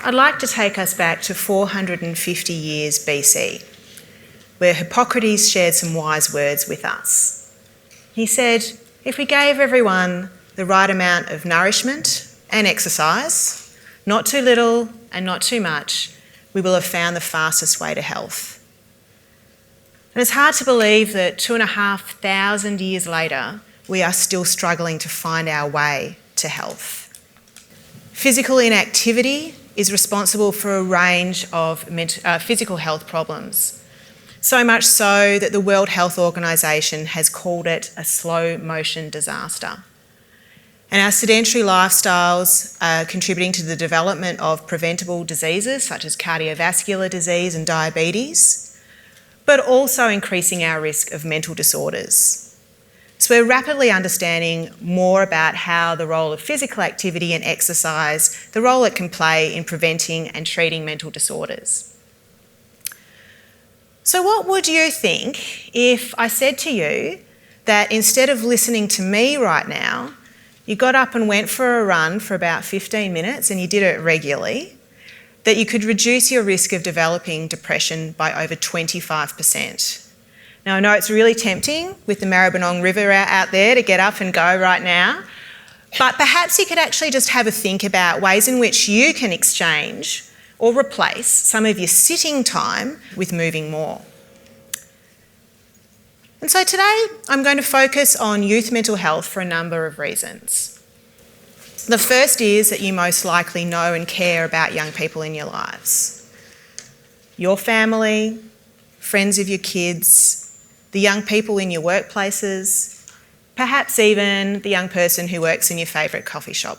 I'd like to take us back to 450 years BC, where Hippocrates shared some wise words with us. He said, if we gave everyone the right amount of nourishment and exercise, not too little and not too much, we will have found the fastest way to health. And it's hard to believe that 2,500 years later, we are still struggling to find our way to health. Physical inactivity is responsible for a range of physical health problems. So much so that the World Health Organization has called it a slow motion disaster. And our sedentary lifestyles are contributing to the development of preventable diseases such as cardiovascular disease and diabetes, but also increasing our risk of mental disorders. So we're rapidly understanding more about how the role of physical activity and exercise, the role it can play in preventing and treating mental disorders. So what would you think if I said to you that instead of listening to me right now, you got up and went for a run for about 15 minutes and you did it regularly, that you could reduce your risk of developing depression by over 25%. Now, I know it's really tempting with the Maribyrnong River out there to get up and go right now, but perhaps you could actually just have a think about ways in which you can exchange or replace some of your sitting time with moving more. And so today I'm going to focus on youth mental health for a number of reasons. The first is that you most likely know and care about young people in your lives. Your family, friends of your kids, the young people in your workplaces, perhaps even the young person who works in your favourite coffee shop.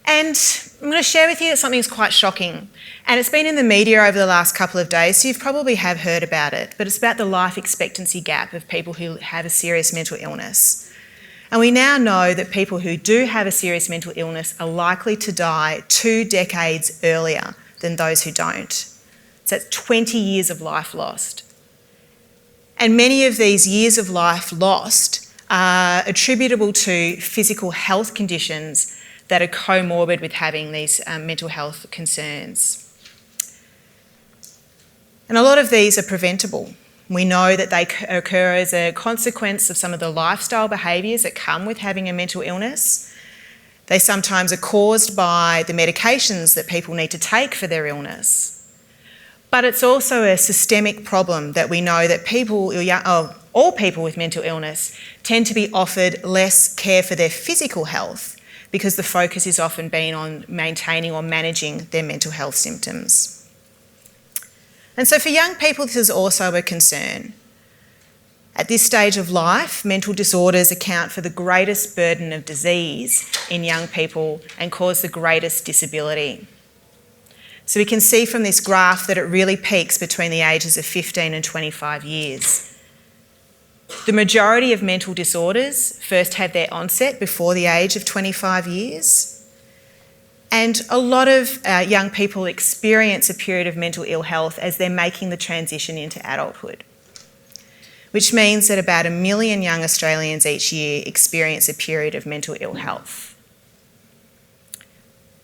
And I'm going to share with you that something's quite shocking, and it's been in the media over the last couple of days, so you probably have heard about it, but it's about the life expectancy gap of people who have a serious mental illness. And we now know that people who do have a serious mental illness are likely to die 2 decades earlier than those who don't. So that's 20 years of life lost. And many of these years of life lost are attributable to physical health conditions that are comorbid with having these mental health concerns. And a lot of these are preventable. We know that they occur as a consequence of some of the lifestyle behaviours that come with having a mental illness. They sometimes are caused by the medications that people need to take for their illness. But it's also a systemic problem that we know that all people with mental illness tend to be offered less care for their physical health because the focus is often been on maintaining or managing their mental health symptoms. And so for young people, this is also a concern. At this stage of life, mental disorders account for the greatest burden of disease in young people and cause the greatest disability. So we can see from this graph that it really peaks between the ages of 15 and 25 years. The majority of mental disorders first have their onset before the age of 25 years. And a lot of young people experience a period of mental ill health as they're making the transition into adulthood, which means that about 1 million young Australians each year experience a period of mental ill health.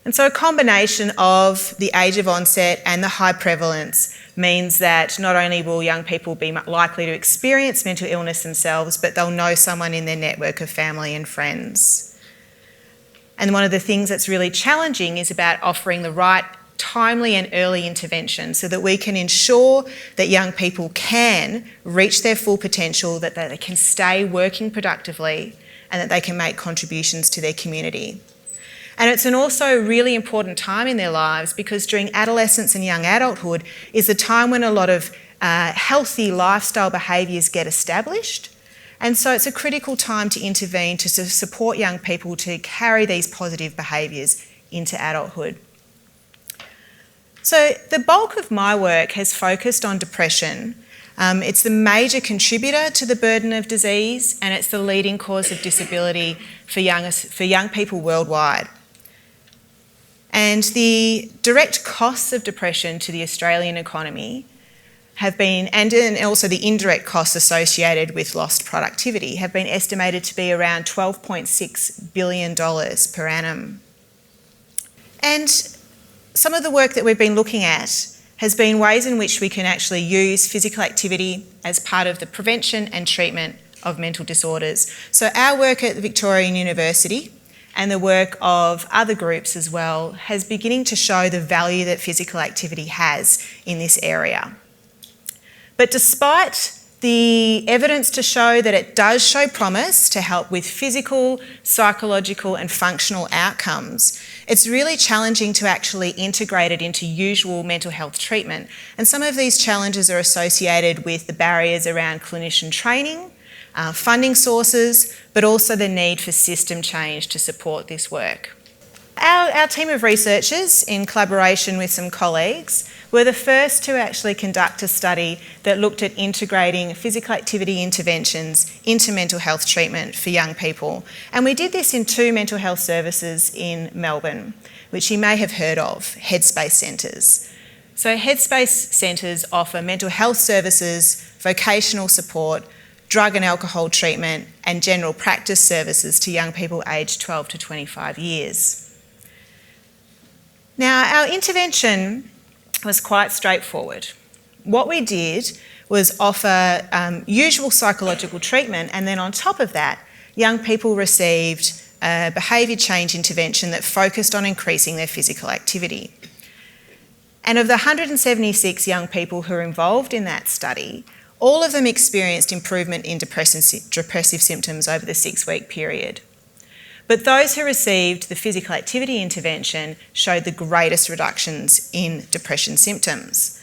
And so a combination of the age of onset and the high prevalence means that not only will young people be likely to experience mental illness themselves, but they'll know someone in their network of family and friends. And one of the things that's really challenging is about offering the right timely and early intervention so that we can ensure that young people can reach their full potential, that they can stay working productively, and that they can make contributions to their community. And it's an also really important time in their lives because during adolescence and young adulthood is the time when a lot of healthy lifestyle behaviours get established. And so it's a critical time to intervene to support young people to carry these positive behaviours into adulthood. So the bulk of my work has focused on depression. It's the major contributor to the burden of disease, and it's the leading cause of disability for young people worldwide. And the direct costs of depression to the Australian economy have been, and also the indirect costs associated with lost productivity, have been estimated to be around $12.6 billion per annum. And some of the work that we've been looking at has been ways in which we can actually use physical activity as part of the prevention and treatment of mental disorders. So our work at the Victorian University and the work of other groups as well has beginning to show the value that physical activity has in this area. But despite the evidence to show that it does show promise to help with physical, psychological and functional outcomes, it's really challenging to actually integrate it into usual mental health treatment. And some of these challenges are associated with the barriers around clinician training, funding sources, but also the need for system change to support this work. Our team of researchers, in collaboration with some colleagues, were the first to actually conduct a study that looked at integrating physical activity interventions into mental health treatment for young people. And we did this in 2 mental health services in Melbourne, which you may have heard of, Headspace centres. So Headspace centres offer mental health services, vocational support, drug and alcohol treatment and general practice services to young people aged 12 to 25 years. Now, our intervention was quite straightforward. What we did was offer usual psychological treatment, and then on top of that, young people received a behaviour change intervention that focused on increasing their physical activity. And of the 176 young people who were involved in that study, all of them experienced improvement in depressive symptoms over the 6-week period. But those who received the physical activity intervention showed the greatest reductions in depression symptoms.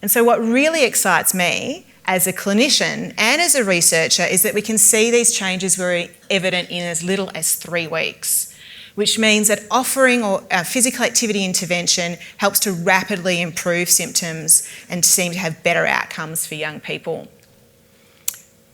And so what really excites me as a clinician and as a researcher is that we can see these changes were evident in as little as 3 weeks, which means that offering a physical activity intervention helps to rapidly improve symptoms and seem to have better outcomes for young people.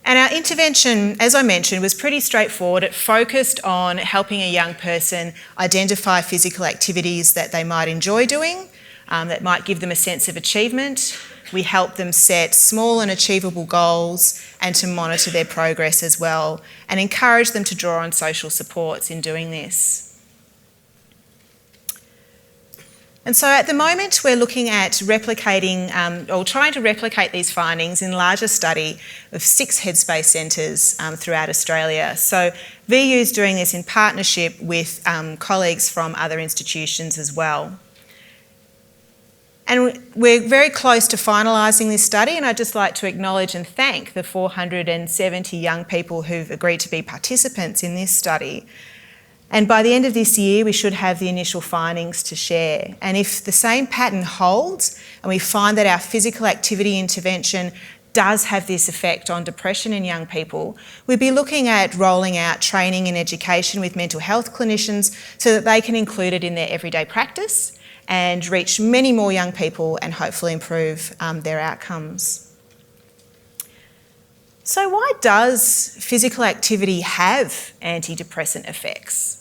And our intervention, as I mentioned, was pretty straightforward. It focused on helping a young person identify physical activities that they might enjoy doing, that might give them a sense of achievement. We helped them set small and achievable goals and to monitor their progress as well, and encourage them to draw on social supports in doing this. And so at the moment we're looking at replicating, or trying to replicate these findings in a larger study of 6 Headspace centres throughout Australia. So VU is doing this in partnership with colleagues from other institutions as well. And we're very close to finalising this study, and I'd just like to acknowledge and thank the 470 young people who've agreed to be participants in this study. And by the end of this year, we should have the initial findings to share. And if the same pattern holds, and we find that our physical activity intervention does have this effect on depression in young people, we'd be looking at rolling out training and education with mental health clinicians so that they can include it in their everyday practice and reach many more young people and hopefully improve their outcomes. So why does physical activity have antidepressant effects?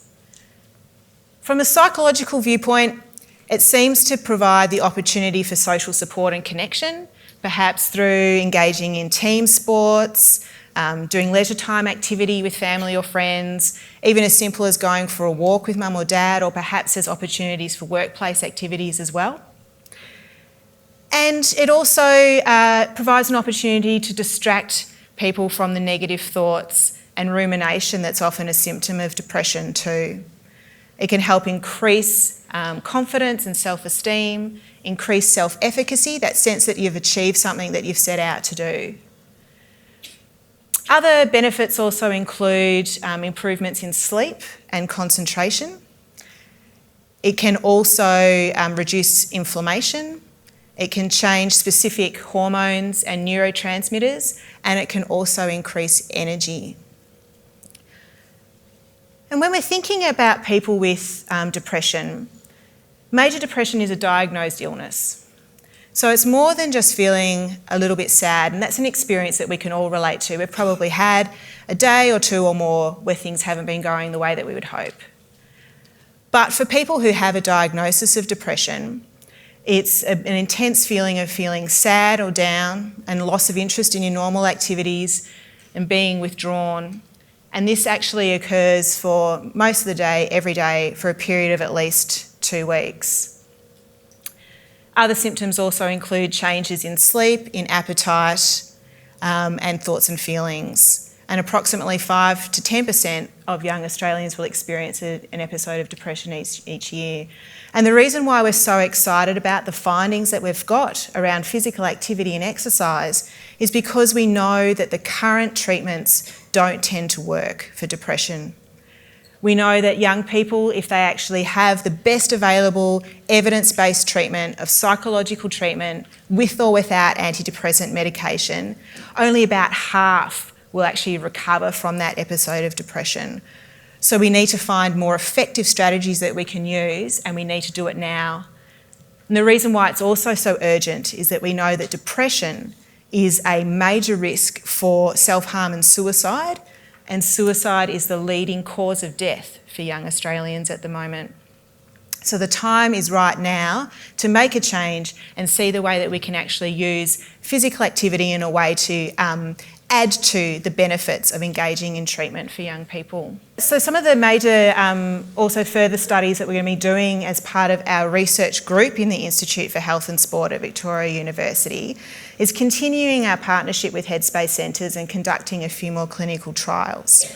From a psychological viewpoint, it seems to provide the opportunity for social support and connection, perhaps through engaging in team sports, doing leisure time activity with family or friends, even as simple as going for a walk with mum or dad, or perhaps there's opportunities for workplace activities as well. And it also provides an opportunity to distract people from the negative thoughts and rumination that's often a symptom of depression too. It can help increase confidence and self-esteem, increase self-efficacy, that sense that you've achieved something that you've set out to do. Other benefits also include improvements in sleep and concentration. It can also reduce inflammation. It can change specific hormones and neurotransmitters, and it can also increase energy. And when we're thinking about people with depression, major depression is a diagnosed illness. So it's more than just feeling a little bit sad, and that's an experience that we can all relate to. We've probably had a day or 2 or more where things haven't been going the way that we would hope. But for people who have a diagnosis of depression, it's an intense feeling of feeling sad or down and loss of interest in your normal activities and being withdrawn. And this actually occurs for most of the day, every day, for a period of at least 2 weeks. Other symptoms also include changes in sleep, in appetite, and thoughts and feelings. And approximately 5 to 10% of young Australians will experience an episode of depression each year. And the reason why we're so excited about the findings that we've got around physical activity and exercise is because we know that the current treatments don't tend to work for depression. We know that young people, if they actually have the best available evidence-based treatment of psychological treatment with or without antidepressant medication, only about half will actually recover from that episode of depression. So we need to find more effective strategies that we can use, and we need to do it now. And the reason why it's also so urgent is that we know that depression is a major risk for self-harm and suicide is the leading cause of death for young Australians at the moment. So the time is right now to make a change and see the way that we can actually use physical activity in a way to add to the benefits of engaging in treatment for young people. So some of the major also further studies that we're going to be doing as part of our research group in the Institute for Health and Sport at Victoria University is continuing our partnership with Headspace Centres and conducting a few more clinical trials.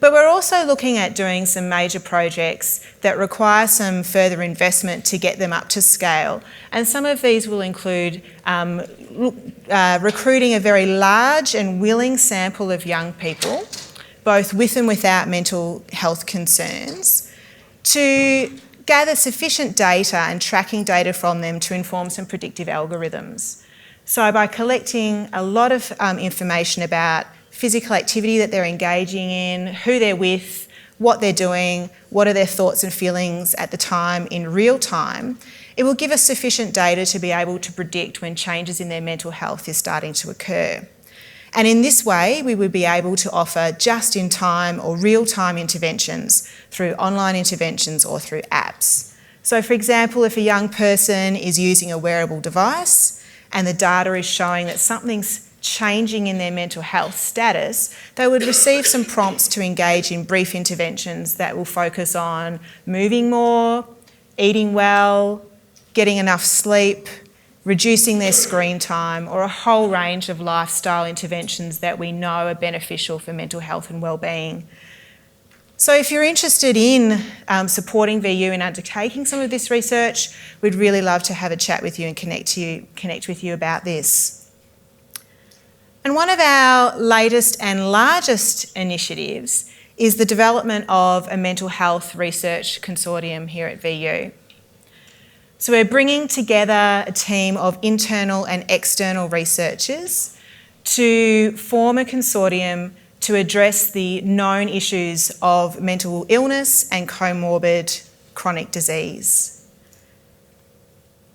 But we're also looking at doing some major projects that require some further investment to get them up to scale. And some of these will include recruiting a very large and willing sample of young people, both with and without mental health concerns, to gather sufficient data and tracking data from them to inform some predictive algorithms. So by collecting a lot of information about physical activity that they're engaging in, who they're with, what they're doing, what are their thoughts and feelings at the time in real time, it will give us sufficient data to be able to predict when changes in their mental health is starting to occur. And in this way, we would be able to offer just-in-time or real-time interventions through online interventions or through apps. So for example, if a young person is using a wearable device and the data is showing that something's changing in their mental health status, they would receive some prompts to engage in brief interventions that will focus on moving more, eating well, getting enough sleep, reducing their screen time, or a whole range of lifestyle interventions that we know are beneficial for mental health and wellbeing. So if you're interested in supporting VU in undertaking some of this research, we'd really love to have a chat with you and connect with you about this. And one of our latest and largest initiatives is the development of a mental health research consortium here at VU. So we're bringing together a team of internal and external researchers to form a consortium to address the known issues of mental illness and comorbid chronic disease.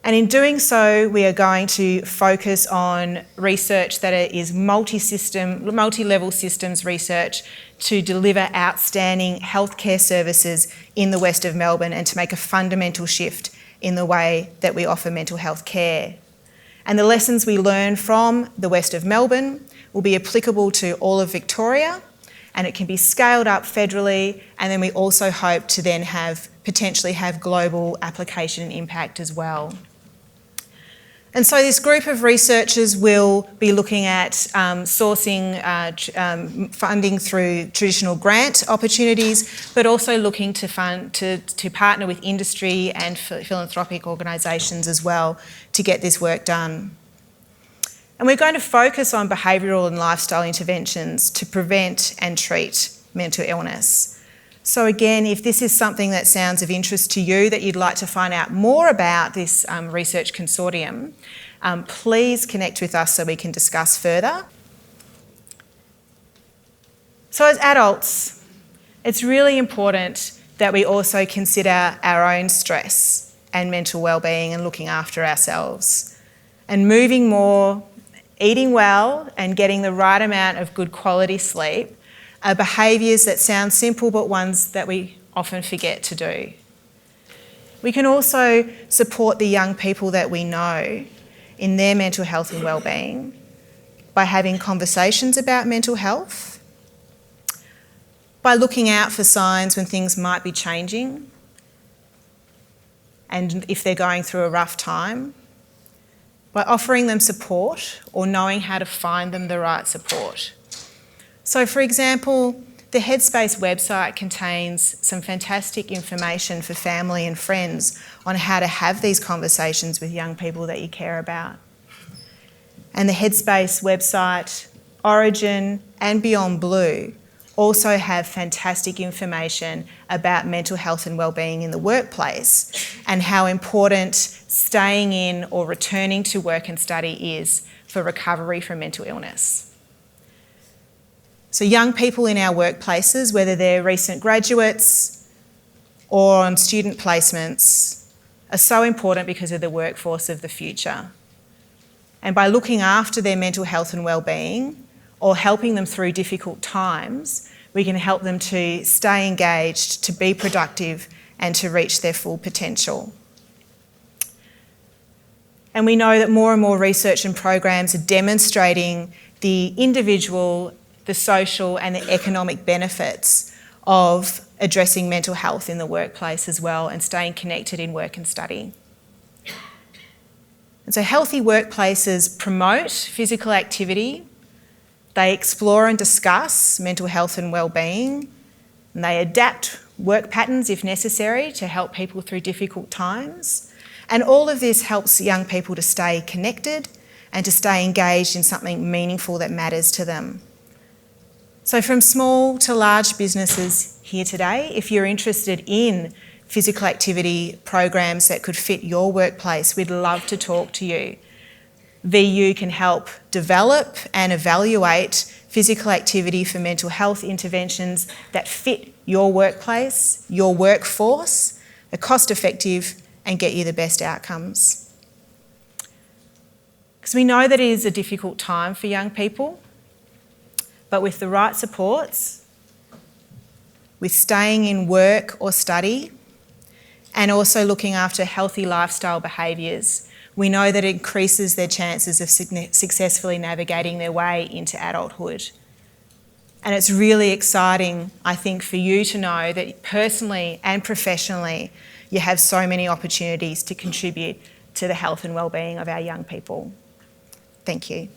And in doing so, we are going to focus on research that is multi-level systems research to deliver outstanding healthcare services in the west of Melbourne and to make a fundamental shift in the way that we offer mental health care. And the lessons we learn from the west of Melbourne will be applicable to all of Victoria, and it can be scaled up federally, and then we also hope to then potentially have global application and impact as well. And so this group of researchers will be looking at sourcing funding through traditional grant opportunities, but also looking to partner with industry and philanthropic organisations as well to get this work done. And we're going to focus on behavioural and lifestyle interventions to prevent and treat mental illness. So again, if this is something that sounds of interest to you, that you'd like to find out more about this research consortium, please connect with us so we can discuss further. So as adults, it's really important that we also consider our own stress and mental wellbeing and looking after ourselves. And moving more, eating well and getting the right amount of good quality sleep are behaviours that sound simple but ones that we often forget to do. We can also support the young people that we know in their mental health and wellbeing by having conversations about mental health, by looking out for signs when things might be changing, and if they're going through a rough time, by offering them support or knowing how to find them the right support. So for example, the Headspace website contains some fantastic information for family and friends on how to have these conversations with young people that you care about. And the Headspace website, Origin and Beyond Blue also have fantastic information about mental health and wellbeing in the workplace and how important staying in or returning to work and study is for recovery from mental illness. So young people in our workplaces, whether they're recent graduates or on student placements, are so important because of the workforce of the future. And by looking after their mental health and wellbeing or helping them through difficult times, we can help them to stay engaged, to be productive and to reach their full potential. And we know that more and more research and programs are demonstrating the individual, the social and the economic benefits of addressing mental health in the workplace as well and staying connected in work and study. And so healthy workplaces promote physical activity, they explore and discuss mental health and wellbeing, and they adapt work patterns if necessary to help people through difficult times. And all of this helps young people to stay connected and to stay engaged in something meaningful that matters to them. So from small to large businesses here today, if you're interested in physical activity programs that could fit your workplace, we'd love to talk to you. VU can help develop and evaluate physical activity for mental health interventions that fit your workplace, your workforce, are cost effective and get you the best outcomes. Because we know that it is a difficult time for young people, but with the right supports, with staying in work or study, and also looking after healthy lifestyle behaviours, we know that it increases their chances of successfully navigating their way into adulthood. And it's really exciting, I think, for you to know that personally and professionally, you have so many opportunities to contribute to the health and wellbeing of our young people. Thank you.